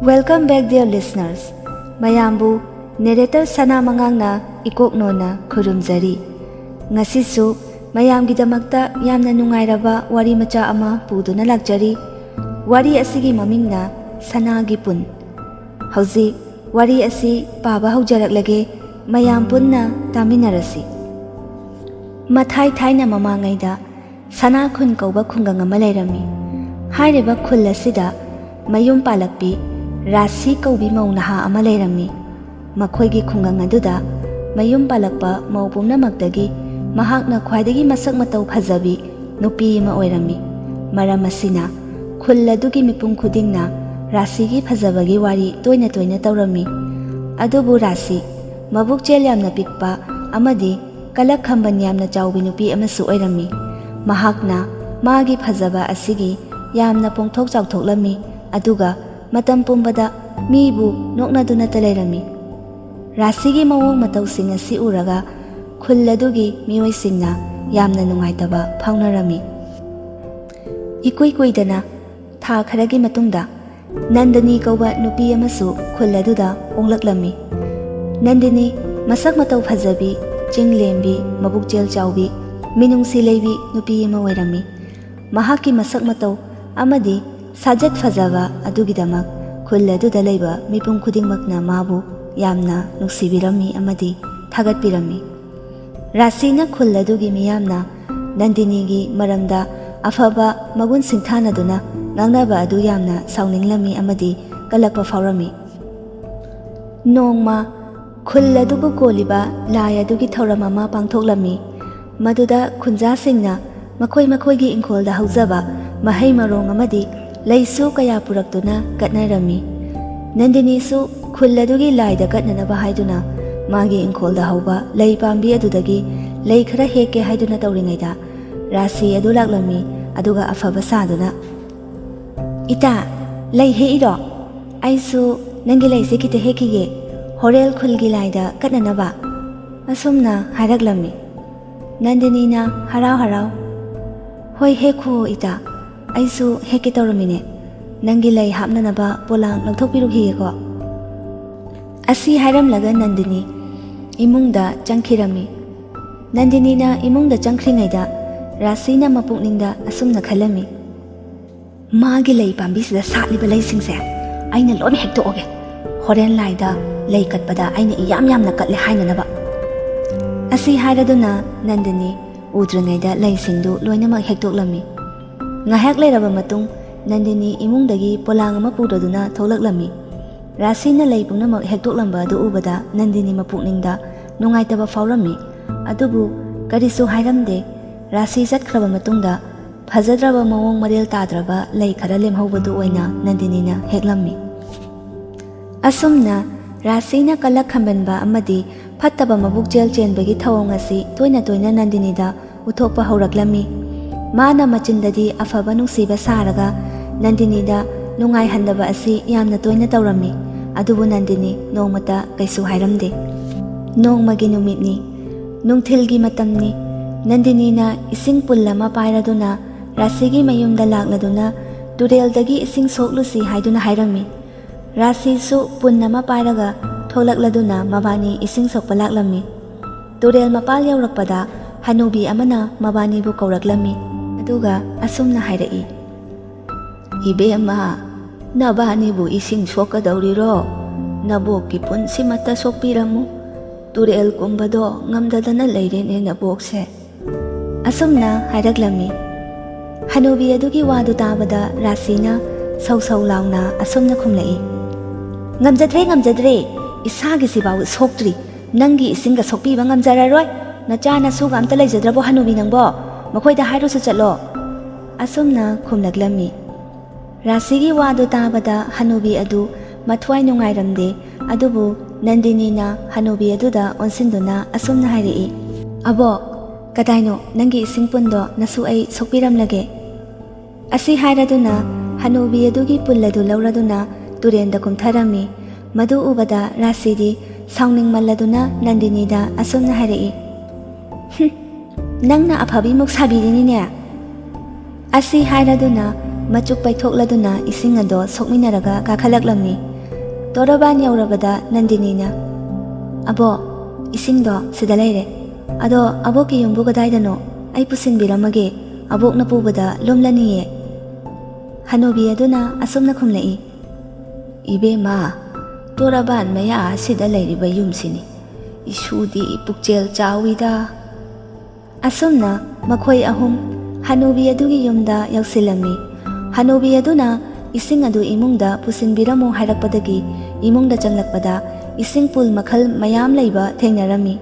Welcome back dear listeners. Mayambu narrator Sana Mangangna ikoknona khurumjari. Ngasisu mayamgidamakta yamna nungairaba wari macha ama puduna lakjari. Wari asigi mamingna Sanagi Pun. Hauji wari asi paba haujaraklage mayam punna taminarasi. Mathai thaina mamangaida Sana khun kauba khungang ama lairami. Hairiba khul asida mayum palakpi Rasi kaubi mau naha ama lairami. Makhoigi khungang aduda mayum palakpa mau pumnamakdagi mahakna khwaidagi masak matau phajabi nupi ama oirami. Maram asina khul adugi mipum khudingna Rasigi phajabagi wari toina toina taurami. Adubu Rasi mabuk chel yamna pikpa amadi kalak khamban yamna chawbi nupi amasu oirami. Mahakna magi phajaba asigi yamna pongthok chawthoklami aduga matam pumbada mibu noknaduna talairami. Rasigi mawong matawsing asi uraga khul adugi miyoisingna yamna nungaitaba phaunarami. Ikuikuidana tha kharagi matungda Nandini kauba nupi amasu khul aduda onglaklami. Nandini masak matau phajabi chinglembi mabuk jel chawbi minungsi leibi nupi ama oirami. Mahaki masak matau amadi sajat phajaba adugidamak khul aduda leiba mipum khudingmakna mabu yamna nuksibirami amadi thagatpirami. Rasina khul adugi miyamna Nandinigi maramda afaba magun singthanaduna ngangnaba adu yamna sauninglami amadi kalakpa faurami. Nongma khul adubu koliba lai adugi thauram ama pangthoklami. Maduda khunjasingna makhoigi ingkholda haujaba mahai marong amadi leisu kaya puraktuna katnarami. Nandinisu khul adugi laida katnanaba haiduna magi ingkholda hauba lei pambi adudagi lei khara heke haiduna tauringaida Rasi adu laklami aduga afaba saduna Ita lei he iro aisu nangi leisi kite hekige horel khulgi laida katnanaba asumna haraklami. Nandinina harau harau hoi hekho ita aisu heke tauramine nangi lei hapnanaba polang langthokpirukhigeko. Asi hairamlaga Nandini imungda changkhirami. Nandinina imungda changkhringaida Rasina mapukningda asumna khalami. Magi lei pambisida satliba leisingse aina lon hektoge horen laida lei katpada aina yamna katle hainanaba. Asi hairaduna Nandini udringaida leisingdu loinamak hektoklami. Ngahak leiraba matung Nandini imungdagi polang ama pudaduna tholaklami. Rasina lei pumnamak hektoklamba adu ubada Nandini mapukningda nungaitaba faurami. Adubu karisu hairamde Rasi chatkraba matungda Phajadraba mawong maril tadraba lei khara lemhobadu oina Nandinina heklammi. Asumna Rasina kalak khambanba amadi phattaba mabuk jel chenbagi thawong asi toina toina Nandinida uthokpa hauraklammi. Mana machindadi afaba nungsiba saraga Nandinida nungai handaba asi yamna toina taurammi. Adubu Nandini nongmata kaisu hairamde. Nongmagi numitni nungthilgi matamni Nandinina ising pullama pairaduna Rasigi mayumda lakladuna tureldagi ising soklusi haiduna hairami. Rasi su punnama pairaga tholakladuna mabani ising sokpa laklami. Turel mapal yaurakpada hanubi amana mabani bu kauraklami. Aduga asumna hairai. Ibema nabani bu ising sokadauriro nabokki pun simata sokpiramu turel kumbado ngamdadana leirene nabokse. Asumna hairaklami. Hanubi adugi wadu tabada Rasina sau launa asumna khumlai. Ngamjadre isagi sibaw soktri nangi isinga sokpiba ngamjararoi nachana suga amta leijadrabo hanubi nangbo makhoida hairusu chatlo. Asumna khumlaklami. Rasigi wadu tabada hanubi adu mathwai nungairamde adubu Nandinina hanubi aduda onsinduna asumna hairai. Abo kadaino nangi ising pundo nasu ai sokpiramlage. Asi hairaduna hanubi adugi pulladu lauraduna turenda kumtharami. Madu ubada Rasidi sauning malladuna Nandinida asumna hairai. Nangna aphabi muk sabirinine. Asi hairaduna machuk paithokladuna ising ado sokminaraga kakhalaklamni. ꯇꯣꯔꯕꯥꯟ ꯌꯧꯔꯕꯗ ꯅꯟꯗꯤꯅꯤꯅ "ꯑꯕꯣ, ꯏꯁꯤꯡꯗꯣ ꯁꯤꯗ ꯂꯩꯔꯦ. ꯑꯗꯣ ꯑꯕꯣꯛꯀꯤ ꯌꯨꯝꯕꯨ ꯀꯗꯥꯏꯗꯅꯣ? ꯑꯩ ꯄꯨꯁꯤꯟꯕꯤꯔꯝꯃꯒꯦ. ꯑꯕꯣꯛꯅ ꯄꯨꯕꯗ ꯂꯨꯝꯂꯅꯤꯌꯦ." ꯍꯅꯨꯕꯤ ꯑꯗꯨꯅ ꯑꯁꯨꯝꯅ ꯈꯨꯝꯂꯛꯏ, "ꯏꯕꯦꯝꯃ, ꯇꯣꯔꯕꯥꯟ ꯃꯌꯥ ꯑꯁꯤꯗ ꯂꯩꯔꯤꯕ ꯌꯨꯝꯁꯤꯅꯤ. ꯏꯁꯨꯗꯤ ꯄꯨꯛꯆꯦꯜ ꯆꯥꯎꯏꯗ." ꯑꯁꯨꯝꯅ ꯃꯈꯣꯏ ꯑꯍꯨꯝ ꯍꯅꯨꯕꯤ ꯑꯗꯨꯒꯤ ꯌꯨꯝꯗ ꯌꯧꯁꯤꯜꯂꯝꯃꯤ꯫ ꯍꯅꯨꯕꯤ ꯑꯗꯨꯅ ꯏꯁꯤꯡ ꯑꯗꯨ ꯏꯃꯨꯡꯗ ꯄꯨꯁꯤꯟꯕꯤꯔꯝꯃꯨ ꯍꯥꯏꯔꯛꯄꯗꯒꯤ ꯏꯃꯨꯡꯗ ꯆꯪꯂꯛꯄꯗ ꯏꯁꯤꯡ ꯄꯨꯜ ꯃꯈꯜ ꯃꯌꯥꯝ ꯂꯩꯕ ꯊꯦꯡꯅꯔꯝꯃꯤ꯫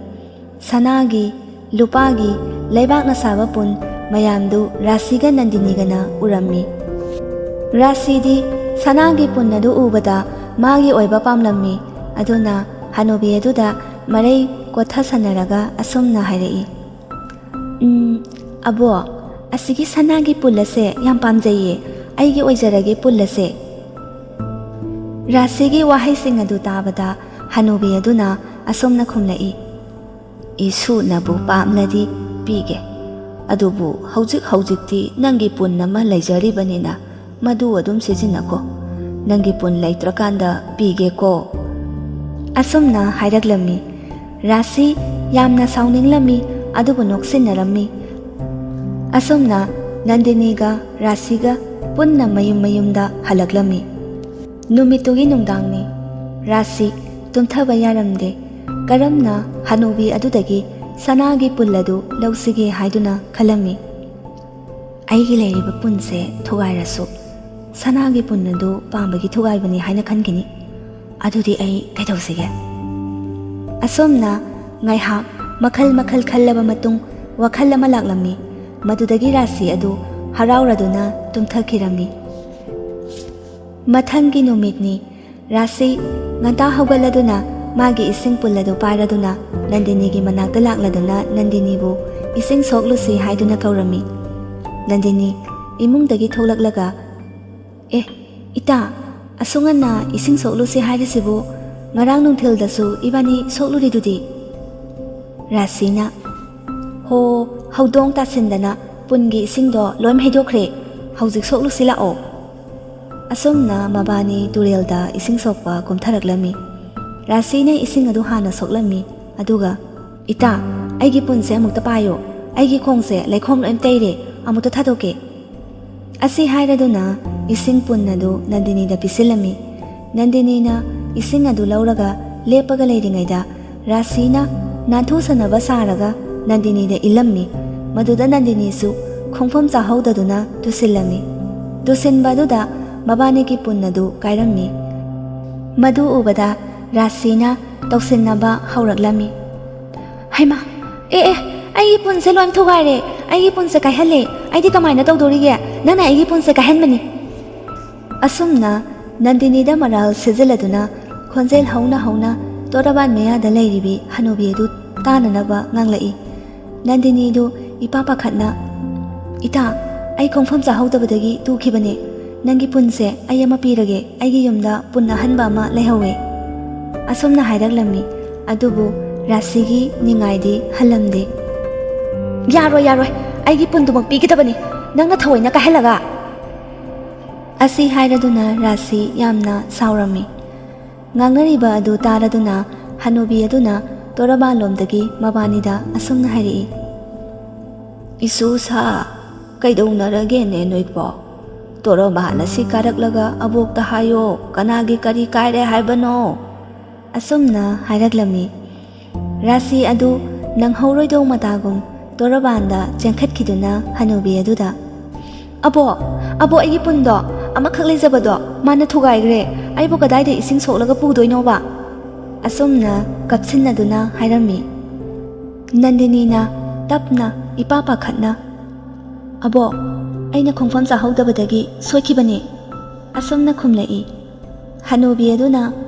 ꯁꯅꯥꯒꯤ, ꯂꯨꯄꯥꯒꯤ, ꯂꯩꯕꯥꯛꯅ ꯁꯥꯕ ꯄꯨꯟ ꯃꯌꯥꯝꯗꯨ ꯔꯥꯁꯤꯒ ꯅꯟꯗꯤꯅꯤꯒꯅ ꯎꯔꯝꯃꯤ꯫ ꯔꯥꯁꯤꯗꯤ ꯁꯅꯥꯒꯤ ꯄꯨꯟ ꯑꯗꯨ ꯎꯕꯗ ꯃꯥꯒꯤ ꯑꯣꯏꯕ ꯄꯥꯝꯂꯝꯃꯤ꯫ ꯑꯗꯨꯅ ꯍꯅꯨꯕꯤ ꯑꯗꯨꯗ ꯃꯔꯩ ꯀꯣꯠꯊꯁꯟꯅꯔꯒ ꯑꯁꯨꯝꯅ ꯍꯥꯏꯔꯛꯏ, "ꯑꯕꯣ, ꯑꯁꯤꯒꯤ ꯁꯅꯥꯒꯤ ꯄꯨꯜ ꯑꯁꯦ ꯌꯥꯝ ꯄꯥꯝꯖꯩꯌꯦ. ꯑꯩꯒꯤ ꯑꯣꯏꯖꯔꯒꯦ ꯄꯨꯜ ꯑꯁꯦ." ꯔꯥꯁꯤꯒꯤ ꯋꯥꯍꯩꯁꯤꯡ ꯑꯗꯨ ꯇꯥꯕꯗ ꯍꯅꯨꯕꯤ ꯑꯗꯨꯅ ꯑꯁꯨꯝꯅ ꯈꯨꯝꯂꯛꯏ, "ꯏꯁꯨꯅꯕꯨ ꯄꯥꯝꯂꯗꯤ ꯄꯤꯒꯦ. ꯑꯗꯨꯕꯨ ꯍꯧꯖꯤꯛꯇꯤ ꯅꯪꯒꯤ ꯄꯨꯟ ꯑꯃ ꯂꯩꯖꯔꯤꯕꯅꯤꯅ ꯃꯗꯨ ꯑꯗꯨꯝ ꯁꯤꯖꯤꯟꯅꯈꯣ. ꯅꯪꯒꯤ ꯄꯨꯟ ꯂꯩꯇ꯭ꯔꯀꯥꯟꯗ ꯄꯤꯒꯦꯀꯣ." ꯑꯁꯨꯝꯅ ꯍꯥꯏꯔꯛꯂꯝꯃꯤ꯫ ꯔꯥꯁꯤ ꯌꯥꯝꯅ ꯁꯥꯎꯅꯤꯡꯂꯝꯃꯤ, ꯑꯗꯨꯕꯨ ꯅꯣꯛꯁꯤꯟꯅꯔꯝꯃꯤ꯫ ꯑꯁꯨꯝꯅ ꯅꯟꯗꯤꯅꯤꯒ ꯔꯥꯁꯤꯒ ꯄꯨꯟꯅ ꯃꯌꯨꯝ ꯃꯌꯨꯝꯗ ꯍꯜꯂꯛꯂꯝꯃꯤ꯫ ꯅꯨꯃꯤꯠꯇꯨꯒꯤ ꯅꯨꯡꯗꯥꯡꯅꯤ꯫ ꯔꯥꯁꯤ ꯇꯨꯝꯊꯕ ꯌꯥꯔꯝꯗꯦ꯫ ꯀꯔꯝꯅ ꯍꯅꯨꯕꯤ ꯑꯗꯨꯗꯒꯤ ꯁꯅꯥꯒꯤ ꯄꯨꯜ ꯑꯗꯨ ꯂꯧꯁꯤꯒꯦ ꯍꯥꯏꯗꯨꯅ ꯈꯜꯂꯝꯃꯤ꯫ "ꯑꯩꯒꯤ ꯂꯩꯔꯤꯕ ꯄꯨꯟꯁꯦ ꯊꯨꯒꯥꯏꯔꯁꯨ ꯁꯅꯥꯒꯤ ꯄꯨꯟ ꯑꯗꯨ ꯄꯥꯝꯕꯒꯤ ꯊꯨꯒꯥꯏꯕꯅꯤ ꯍꯥꯏꯅ ꯈꯟꯈꯤꯅꯤ꯫ ꯑꯗꯨꯗꯤ ꯑꯩ ꯀꯩꯗꯧꯁꯤꯒꯦ?" ꯑꯁꯨꯝꯅ ꯉꯥꯏꯍꯥꯛ ꯃꯈꯜ ꯃꯈꯜ ꯈꯜꯂꯕ ꯃꯇꯨꯡ ꯋꯥꯈꯜ ꯑꯃ ꯂꯥꯛꯂꯝꯃꯤ꯫ ꯃꯗꯨꯗꯒꯤ ꯔꯥꯁꯤ ꯑꯗꯨ ꯍꯔꯥꯎꯔꯗꯨꯅ ꯇꯨꯝꯊꯈꯤꯔꯝꯃꯤ꯫ ꯃꯊꯪꯒꯤ ꯅꯨꯃꯤꯠꯅꯤ꯫ ꯔꯥꯁꯤ ꯉꯟꯇꯥ ꯍꯧꯒꯠꯂꯗꯨꯅ ꯃꯥꯒꯤ ꯏꯁꯤꯡ ꯄꯨꯜ ꯑꯗꯨ ꯄꯥꯏꯔꯗꯨꯅ ꯅꯟꯗꯤꯅꯤꯒꯤ ꯃꯅꯥꯛꯇ ꯂꯥꯛꯂꯗꯨꯅ ꯅꯟꯗꯤꯅꯤꯕు ꯏꯁꯤꯡ ꯁꯣꯛꯂꯨꯁꯤ ꯍꯥꯏꯗꯨꯅ ꯀꯧꯔꯝꯃꯤ꯫ ꯅꯟꯗꯤꯅꯤ ꯏꯃꯨꯡꯗꯒꯤ ꯊꯣꯛꯂꯛꯂꯒ, "ꯑꯦ, ꯏꯇꯥ, ꯑꯁꯨꯛ ꯉꯟꯅ ꯏꯁꯤꯡ ꯁꯣꯛꯂꯨꯁꯤ ꯍꯥꯏꯔꯤꯁꯤꯕꯨ ꯉꯔꯥꯡ ꯅꯨꯡꯊꯤꯜꯗꯁꯨ ꯏꯕꯥꯅꯤ ꯁꯣꯛꯂꯨꯔꯤꯗꯨꯗꯤ?" ꯔꯥꯁꯤꯅ, "ꯍꯣ, ꯍꯧꯗꯣꯡ ꯇꯥꯁꯤꯟꯗꯅ ꯄꯨꯟꯒꯤ ꯏꯁꯤꯡꯗꯣ ꯂꯣꯏ ꯍꯩꯗꯣꯛꯈ꯭ꯔꯦ. ꯍꯧꯖꯤꯛ ꯁꯣꯛꯂꯨꯁꯤ ꯂꯥꯛꯑꯣ." ꯑꯁꯨꯝꯅ ꯃꯕꯥꯅꯤ ꯇꯨꯔꯦꯜꯗ ꯏꯁꯤꯡ ꯁꯣꯛꯄ ꯀꯨꯝꯊꯔꯛꯂꯝꯃꯤ꯫ ꯔꯥꯁꯤꯅ ꯏꯁꯤꯡ ꯑꯗꯨ ꯍꯥꯟꯅ ꯁꯣꯛꯂꯝꯃꯤ꯫ ꯑꯗꯨꯒ, "ꯏꯇꯥ, ꯑꯩꯒꯤ ꯄꯨꯟꯁꯦ ꯑꯃꯨꯛꯇ ꯄꯥꯏꯌꯣ. ꯑꯩꯒꯤ ꯈꯣꯡꯁꯦ ꯂꯩꯈꯣꯝ ꯂꯣꯏ ꯇꯩꯔꯦ. ꯑꯃꯨꯛꯇ ꯊꯥꯗꯣꯛꯀꯦ." ꯑꯁꯤ ꯍꯥꯏꯔꯗꯨꯅ ꯏꯁꯤꯡ ꯄꯨꯟ ꯑꯗꯨ ꯅꯟꯗꯤꯅꯤꯗ ꯄꯤꯁꯤꯜꯂꯝꯃꯤ꯫ ꯅꯟꯗꯤꯅꯤꯅ ꯏꯁꯤꯡ ꯑꯗꯨ ꯂꯧꯔꯒ লেꯞꯄꯒ ꯂꯩꯔꯤꯉꯩꯗ ꯔꯥꯁꯤꯅ ꯅꯥꯟꯊꯨ ꯁꯥꯟꯅꯕ ꯁꯥꯔꯒ ꯅꯟꯗꯤꯅꯤꯗ ꯏꯜꯂꯝꯃꯤ꯫ ꯃꯗꯨꯗ ꯅꯟꯗꯤꯅꯤꯁꯨ ꯈꯣꯡꯐꯝ ꯆꯥꯍꯧꯗꯗꯨꯅ ꯇꯨꯁꯤꯜꯂꯝꯃꯤ꯫ ꯇꯨꯁꯤꯟꯕ ꯑꯗꯨꯗ ꯃꯕꯥꯅꯤꯒꯤ ꯄꯨꯟ ꯑꯗꯨ ꯀꯥꯏꯔꯝꯃꯤ꯫ ꯃꯗꯨ ꯎꯕꯗ ꯔꯥꯁꯤꯅ ꯇꯧꯁꯤꯟꯅꯕ ꯍꯧꯔꯛꯂꯝꯃꯤ꯫ "ꯍꯩꯃꯥ, ꯑꯦ, ꯑꯩꯒꯤ ꯄꯨꯟꯁꯦ ꯂꯣꯏ ꯊꯨꯒꯥꯏꯔꯦ. ꯑꯩꯒꯤ ꯄꯨꯟꯁꯦ ꯀꯥꯏꯍꯜꯂꯦ. ꯑꯩꯗꯤ ꯀꯃꯥꯏꯅ ꯇꯧꯗꯣꯔꯤꯒꯦ? ꯅꯪꯅ ꯑꯩꯒꯤ ꯄꯨꯟꯁꯦ ꯀꯥꯏꯍꯟꯕꯅꯤ." ꯑꯁꯨꯝꯅ ꯅꯟꯗꯤꯅꯤꯗ ꯃꯔꯥꯜ ꯁꯤꯖꯤꯜꯂꯗꯨꯅ ꯈꯣꯟꯖꯦꯜ ꯍꯧꯅ ꯍꯧꯅ ꯇꯣꯔꯕꯥꯟ ꯃꯌꯥꯗ ꯂꯩꯔꯤꯕꯤ ꯍꯅꯨꯕꯤ ꯑꯗꯨ ꯇꯥꯅꯅꯕ ꯉꯥꯡꯂꯛꯏ꯫ ꯅꯟꯗꯤꯅꯤꯗꯨ ꯏꯄꯥ ꯄꯥꯈꯠꯅ, "ꯏꯇꯥ, ꯑꯩ ꯈꯣꯡꯐꯝ ꯆꯥꯍꯧꯗꯕꯗꯒꯤ ꯇꯨꯈꯤꯕꯅꯦ. ꯅꯪꯒꯤ ꯄꯨꯟꯁꯦ ꯑꯩ ꯑꯃ ꯄꯤꯔꯒꯦ. ꯑꯩꯒꯤ ꯌꯨꯝꯗ ꯄꯨꯟ ꯑꯍꯟꯕ ꯑꯃ ꯂꯩꯍꯧꯋꯦ." ꯑꯁꯨꯝꯅ ꯍꯥꯏꯔꯛꯂꯝꯃꯤ꯫ ꯑꯗꯨꯕꯨ ꯔꯥꯁꯤꯒꯤ ꯅꯤꯡꯉꯥꯏꯗꯤ ꯍꯜꯂꯝꯗꯦ꯫ "ꯌꯥꯔꯣꯏ, ꯑꯩꯒꯤ ꯄꯨꯟꯗꯨꯃꯛ ꯄꯤꯒꯗꯕꯅꯤ. ꯅꯪꯅ ꯊꯑꯣꯏꯅ ꯀꯥꯏꯍꯜꯂꯒ." ꯑꯁꯤ ꯍꯥꯏꯔꯗꯨꯅ ꯔꯥꯁꯤ ꯌꯥꯝꯅ ꯁꯥꯎꯔꯝꯃꯤ꯫ ꯉꯥꯡꯅꯔꯤꯕ ꯑꯗꯨ ꯇꯥꯔꯗꯨꯅ ꯍꯅꯨꯕꯤ ꯑꯗꯨꯅ ꯇꯣꯔꯕꯥꯟꯂꯣꯝꯗꯒꯤ ꯃꯕꯥꯅꯤꯗ ꯑꯁꯨꯝꯅ ꯍꯥꯏꯔꯛꯏ, "ꯏꯁꯨꯁꯥ, ꯀꯩꯗꯧꯅꯔꯒꯦꯅꯦ ꯅꯣꯏꯕꯣ? ꯇꯣꯔꯕꯥꯟ ꯑꯁꯤ ꯀꯥꯔꯛꯂꯒ ꯑꯕꯣꯛꯇ ꯍꯥꯏꯌꯣ, ꯀꯅꯥꯒꯤ ꯀꯔꯤ ꯀꯥꯏꯔꯦ ꯍꯥꯏꯕꯅꯣ?" ꯑꯁꯨꯝꯅ ꯍꯥꯏꯔꯛꯂꯝꯃꯤ꯫ ꯔꯥꯁꯤ ꯑꯗꯨ ꯅꯪꯍꯧꯔꯣꯏꯗꯧ ꯃꯇꯥꯒꯨꯝ ꯇꯣꯔꯕꯥꯟꯗ ꯆꯦꯟꯈꯠꯈꯤꯗꯨꯅ ꯍꯅꯨꯕꯤ ꯑꯗꯨꯗ, "ꯑꯕꯣ, ꯑꯩꯒꯤ ꯄꯨꯟꯗꯣ, ꯑꯃꯈꯛ ꯂꯩꯖꯕꯗꯣ, ꯃꯥꯅ ꯊꯨꯒꯥꯏꯈ꯭ꯔꯦ. ꯑꯩꯕꯨ ꯀꯗꯥꯏꯗ ꯏꯁꯤꯡ ꯁꯣꯛꯂꯒ ꯄꯨꯗꯣꯏꯅꯣꯕ?" ꯑꯁꯨꯝꯅ ꯀꯞꯁꯤꯟꯅꯗꯨꯅ ꯍꯥꯏꯔꯝꯃꯤ꯫ ꯅꯟꯗꯤꯅꯤꯅ ꯇꯞꯅ ꯏꯄꯥ ꯄꯥꯈꯠꯅ, "ꯑꯕꯣ, ꯑꯩꯅ ꯈꯣꯡꯐꯝ ꯆꯥꯍꯧꯗꯕꯗꯒꯤ ꯁꯣꯏꯈꯤꯕꯅꯦ." ꯑꯁꯨꯝꯅ ꯈꯨꯝꯂꯛꯏ꯫ ꯍꯅꯨꯕꯤ ꯑꯗꯨꯅ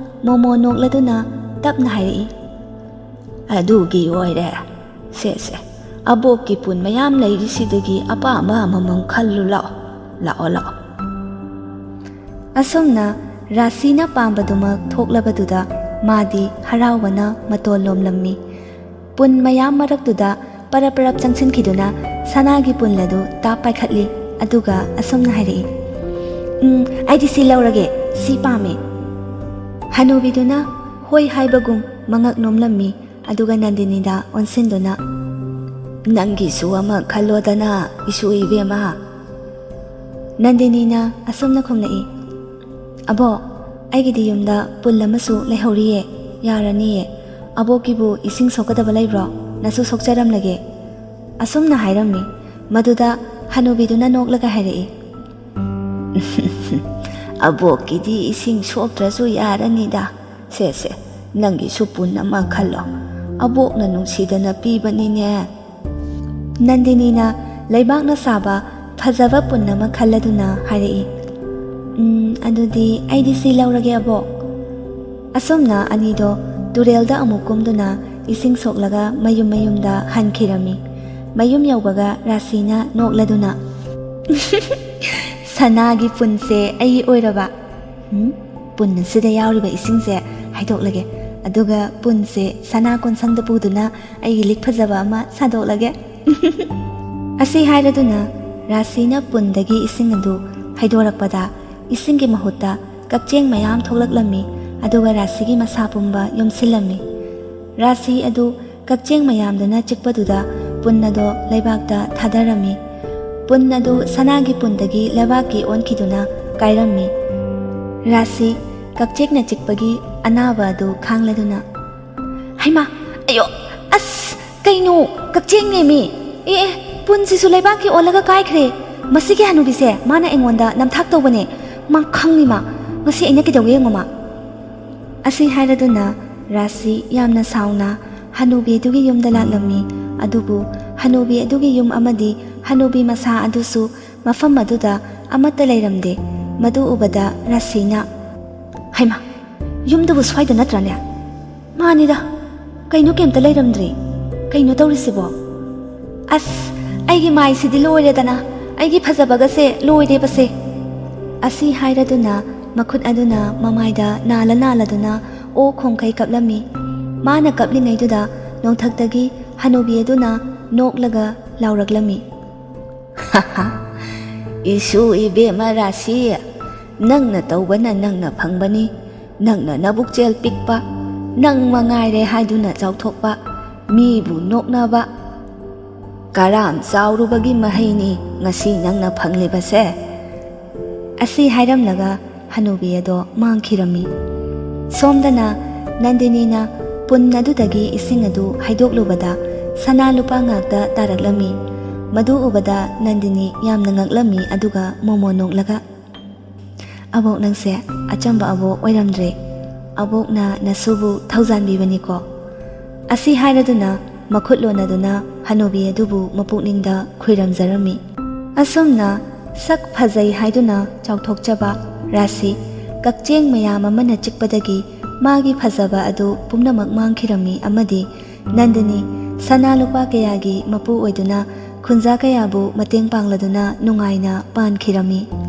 ꯃꯣꯃꯣ ꯅꯣꯛꯂꯗꯨꯅ ꯇꯞꯅ ꯍꯥꯏꯔꯛꯏ, "ꯑꯗꯨꯒꯤ ꯑꯣꯏꯔꯦ. ꯁꯦ, ꯑꯕꯣꯛꯀꯤ ꯄꯨꯟ ꯃꯌꯥꯝ ꯂꯩꯔꯤꯁꯤꯗꯒꯤ ꯑꯄꯥꯝꯕ ꯑꯃꯃꯝ ꯈꯜꯂꯨ ꯂꯥꯛꯑꯣ." ꯑꯁꯨꯝꯅ ꯔꯥꯁꯤꯅ ꯄꯥꯝꯕꯗꯨꯃꯛ ꯊꯣꯛꯂꯕꯗꯨꯗ ꯃꯥꯗꯤ ꯍꯔꯥꯎꯕꯅ ꯃꯇꯣꯟ ꯂꯣꯝꯂꯝꯃꯤ꯫ ꯄꯨꯟ ꯃꯌꯥꯝ ꯃꯔꯛꯇꯨꯗ ꯄꯔꯞ ꯆꯪꯁꯤꯟꯈꯤꯗꯨꯅ ꯁꯅꯥꯒꯤ ꯄꯨꯟ ꯑꯗꯨ ꯇꯥꯞ ꯄꯥꯏꯈꯠꯂꯤ꯫ ꯑꯗꯨꯒ ꯑꯁꯨꯝꯅ ꯍꯥꯏꯔꯛꯏ, "ꯑꯩꯗꯤ ꯁꯤ ꯂꯧꯔꯒꯦ. ꯁꯤ ꯄꯥꯝꯃꯦ." ꯍꯅꯨꯕꯤꯗꯨꯅ ꯍꯣꯏ ꯍꯥꯏꯕꯒꯨꯝ ꯃꯉꯛ ꯅꯣꯝꯂꯝꯃꯤ ꯑꯗꯨꯒ ꯅꯟꯗꯤꯅꯤꯗ ꯑꯣꯟꯁꯤꯟꯗꯨꯅ ꯅꯪꯒꯤꯁꯨ ꯑꯃ ꯈꯜꯂꯣꯗꯅ ꯏꯁꯨ ꯏꯕꯦꯝꯃ. ꯅꯟꯗꯤꯅꯤꯅ ꯑꯁꯨꯝꯅ ꯈꯨꯝꯂꯛꯏ ꯑꯕꯣꯛ ꯑꯩꯒꯤꯗꯤ ꯌꯨꯝꯗ ꯄꯨꯜ ꯑꯃꯁꯨ ꯂꯩꯍꯧꯔꯤꯌꯦ ꯌꯥꯔꯅꯤꯌꯦ ꯑꯕꯣꯛꯀꯤꯕꯨ ꯏꯁꯤꯡ ꯁꯣꯛꯀꯗꯕ ꯂꯩꯕ꯭ꯔꯣ ꯅꯁꯨ ꯁꯣꯛꯆꯔꯝꯂꯒꯦ ꯑꯁꯨꯝꯅ ꯍꯥꯏꯔꯝꯃꯤ ꯃꯗꯨꯗ ꯍꯅꯨꯕꯤꯗꯨꯅ ꯅꯣꯛꯂꯒ ꯍꯥꯏꯔꯛꯏ ꯑꯕꯣꯛꯀꯤꯗꯤ ꯏꯁꯤꯡ ꯁꯣꯛꯇ꯭ꯔꯁꯨ ꯌꯥꯔꯅꯤꯗ ꯁꯦ ꯅꯪꯒꯤꯁꯨ ꯄꯨꯟ ꯑꯃ ꯈꯜꯂꯣ ꯑꯕꯣꯛꯅ ꯅꯨꯡꯁꯤꯗꯅ ꯄꯤꯕꯅꯤꯅꯦ. ꯅꯟꯗꯤꯅꯤꯅ ꯂꯩꯕꯥꯛꯅ ꯁꯥꯕ ꯐꯖꯕ ꯄꯨꯟ ꯑꯃ ꯈꯜꯂꯗꯨꯅ ꯍꯥꯏꯔꯛꯏ ꯑꯗꯨꯗꯤ ꯑꯩꯗꯤ ꯁꯤ ꯂꯧꯔꯒꯦ ꯑꯕꯣꯛ. ꯑꯁꯨꯝꯅ ꯑꯅꯤꯗꯣ ꯇꯨꯔꯦꯜꯗ ꯑꯃꯨꯛ ꯀꯨꯝꯗꯨꯅ ꯏꯁꯤꯡ ꯁꯣꯛꯂꯒ ꯃꯌꯨꯝꯗ ꯍꯟꯈꯤꯔꯝꯃꯤ. ꯃꯌꯨꯝ ꯌꯧꯕꯒ ꯔꯥꯁꯤꯅ ꯅꯣꯛꯂꯗꯨꯅ ꯁꯅꯥꯒꯤ ꯄꯨꯟꯁꯦ ꯑꯩꯒꯤ ꯑꯣꯏꯔꯕ ꯄꯨꯟ ꯑꯁꯤꯗ ꯌꯥꯎꯔꯤꯕ ꯏꯁꯤꯡꯁꯦ ꯍꯩꯗꯣꯛꯂꯒꯦ ꯑꯗꯨꯒ ꯄꯨꯟꯁꯦ ꯁꯅꯥ ꯀꯣꯟꯁꯪꯗ ꯄꯨꯗꯨꯅ ꯑꯩꯒꯤ ꯂꯤꯛ ꯐꯖꯕ ꯑꯃ ꯁꯥꯗꯣꯛꯂꯒꯦ. ꯑꯁꯤ ꯍꯥꯏꯔꯗꯨꯅ ꯔꯥꯁꯤꯅ ꯄꯨꯟꯗꯒꯤ ꯏꯁꯤꯡ ꯑꯗꯨ ꯍꯩꯗꯣꯔꯛꯄꯗ ꯏꯁꯤꯡꯒꯤ ꯃꯍꯨꯠꯇ ꯀꯛꯆꯦꯡ ꯃꯌꯥꯝ ꯊꯣꯛꯂꯛꯂꯝꯃꯤ ꯑꯗꯨꯒ ꯔꯥꯁꯤꯒꯤ ꯃꯁꯥ ꯄꯨꯝꯕ ꯌꯣꯝꯁꯤꯜꯂꯝꯃꯤ. ꯔꯥꯁꯤ ꯑꯗꯨ ꯀꯛꯆꯦꯡ ꯃꯌꯥꯝꯗꯨꯅ ꯆꯤꯛꯄꯗꯨꯗ ꯄꯨꯟ ꯑꯗꯨ ꯂꯩꯕꯥꯛꯇ ꯊꯥꯗꯔꯝꯃꯤ. ꯄꯨꯟ ꯑꯗꯨ ꯁꯅꯥꯒꯤ ꯄꯨꯟꯗꯒꯤ ꯂꯩꯕꯥꯛꯀꯤ ꯑꯣꯟꯈꯤꯗꯨꯅ ꯀꯥꯏꯔꯝꯃꯤ. ꯔꯥꯁꯤ ꯀꯛꯆꯦꯡꯅ ꯆꯤꯛꯄꯒꯤ ꯑꯅꯥꯕ ꯑꯗꯨ ꯈꯥꯡꯂꯗꯨꯅ ꯍꯩꯃꯥ ꯑꯌꯣ ꯑꯁ ꯀꯩꯅꯣ ꯀꯛꯆꯦꯡꯅꯦꯃꯤ ꯄꯨꯟꯁꯤꯁꯨ ꯂꯩꯕꯥꯛꯀꯤ ꯑꯣꯜꯂꯒ ꯀꯥꯏꯈ꯭ꯔꯦ. ꯃꯁꯤꯒꯤ ꯍꯅꯨꯕꯤꯁꯦ ꯃꯥꯅ ꯑꯩꯉꯣꯟꯗ ꯅꯝꯊꯥꯛ ꯇꯧꯕꯅꯦ ꯃꯥ ꯈꯪꯅꯤꯃ ꯃꯁꯤ ꯑꯩꯅ ꯀꯩꯗꯧꯒꯦ ꯌꯦꯡꯉꯣꯃ. ꯑꯁꯤ ꯍꯥꯏꯔꯗꯨꯅ ꯔꯥꯁꯤ ꯌꯥꯝꯅ ꯁꯥꯎꯅ ꯍꯅꯨꯕꯤ ꯑꯗꯨꯒꯤ ꯌꯨꯝꯗ ꯂꯥꯛꯂꯝꯃꯤ. ꯑꯗꯨꯕꯨ ꯍꯅꯨꯕꯤ ꯑꯗꯨꯒꯤ ꯌꯨꯝ ꯑꯃꯗꯤ ꯍꯅꯨꯕꯤ ꯃꯁꯥ ꯑꯗꯨꯁꯨ ꯃꯐꯝ ꯑꯗꯨꯗ ꯑꯃꯠꯇ ꯂꯩꯔꯝꯗꯦ. ꯃꯗꯨ ꯎꯕꯗ ꯔꯥꯁꯤꯅ ꯍꯩꯃꯥ ꯌꯨꯝꯗꯨꯕꯨ ꯁ꯭ꯋꯥꯏꯗ ꯅꯠꯇ꯭ꯔꯅꯦ ꯃꯥꯅꯤꯗ ꯀꯩꯅꯣ ꯀꯩꯝꯇ ꯂꯩꯔꯝꯗ꯭ꯔꯤ ꯀꯩꯅꯣ ꯇꯧꯔꯤꯁꯤꯕꯣ ꯑꯁ ꯑꯩꯒꯤ ꯃꯥꯏꯁꯤꯗꯤ ꯂꯣꯏꯔꯦꯗꯅ ꯑꯩꯒꯤ ꯐꯖꯕꯒꯁꯦ ꯂꯣꯏꯔꯦꯕꯁꯦ. ꯑꯁꯤ ꯍꯥꯏꯔꯗꯨꯅ ꯃꯈꯨꯠ ꯑꯗꯨꯅ ꯃꯃꯥꯏꯗ ꯅꯥꯜꯂꯗꯨꯅ ꯑꯣ ꯈꯣꯡꯈꯩ ꯀꯞꯂꯝꯃꯤ. ꯃꯥꯅ ꯀꯞꯂꯤꯉꯩꯗꯨꯗ ꯅꯣꯡꯊꯛꯇꯒꯤ ꯍꯅꯨꯕꯤ ꯑꯗꯨꯅ ꯅꯣꯛꯂꯒ ꯂꯥꯎꯔꯛꯂꯝꯃꯤ ꯏꯁꯨ ꯏꯕꯦꯝꯃ ꯔꯥꯁꯤ ꯅꯪꯅ ꯇꯧꯕꯅ ꯅꯪꯅ ꯐꯪꯕꯅꯤ ꯅꯪꯅ ꯅꯕꯨꯛꯆꯦꯜ ꯄꯤꯛꯄ ꯅꯪ ꯃꯉꯥꯏꯔꯦ ꯍꯥꯏꯗꯨꯅ ꯆꯥꯎꯊꯣꯛꯄ ꯃꯤꯕꯨ ꯅꯣꯛꯅꯕ ꯀꯔꯥꯝ ꯆꯥꯎꯔꯨꯕꯒꯤ ꯃꯍꯩꯅꯤ ꯉꯁꯤ ꯅꯪꯅ ꯐꯪꯂꯤꯕꯁꯦ. ꯑꯁꯤ ꯍꯥꯏꯔꯝꯂꯒ ꯍꯅꯨꯕꯤ ꯑꯗꯣ ꯃꯥꯡꯈꯤꯔꯝꯃꯤ. ꯁꯣꯝꯗꯅ ꯅꯟꯗꯤꯅꯤꯅ ꯄꯨꯟ ꯑꯗꯨꯗꯒꯤ ꯏꯁꯤꯡ ꯑꯗꯨ ꯍꯩꯗꯣꯛꯂꯨꯕꯗ ꯁꯅꯥ lupa ngakta taraklami. Madu ubada Nandini yamna ngaklami aduga momo nonglaga. Abok nangse achamba abok oiramdre. Abok na nasubu thousand bibaniko. Asi hairaduna makutlona duna hanubi adubu mapukningda khuiramjarami. Asumna sak phazai haiduna chauthokchaba rasi kakcheng mayam amana chikpadagi magi phazaba adu pumnamak mangkhirami amadi Nandini sana lupa kayagi mapu oiduna khunja kayabu mateng pangladuna nungaina pankhirami.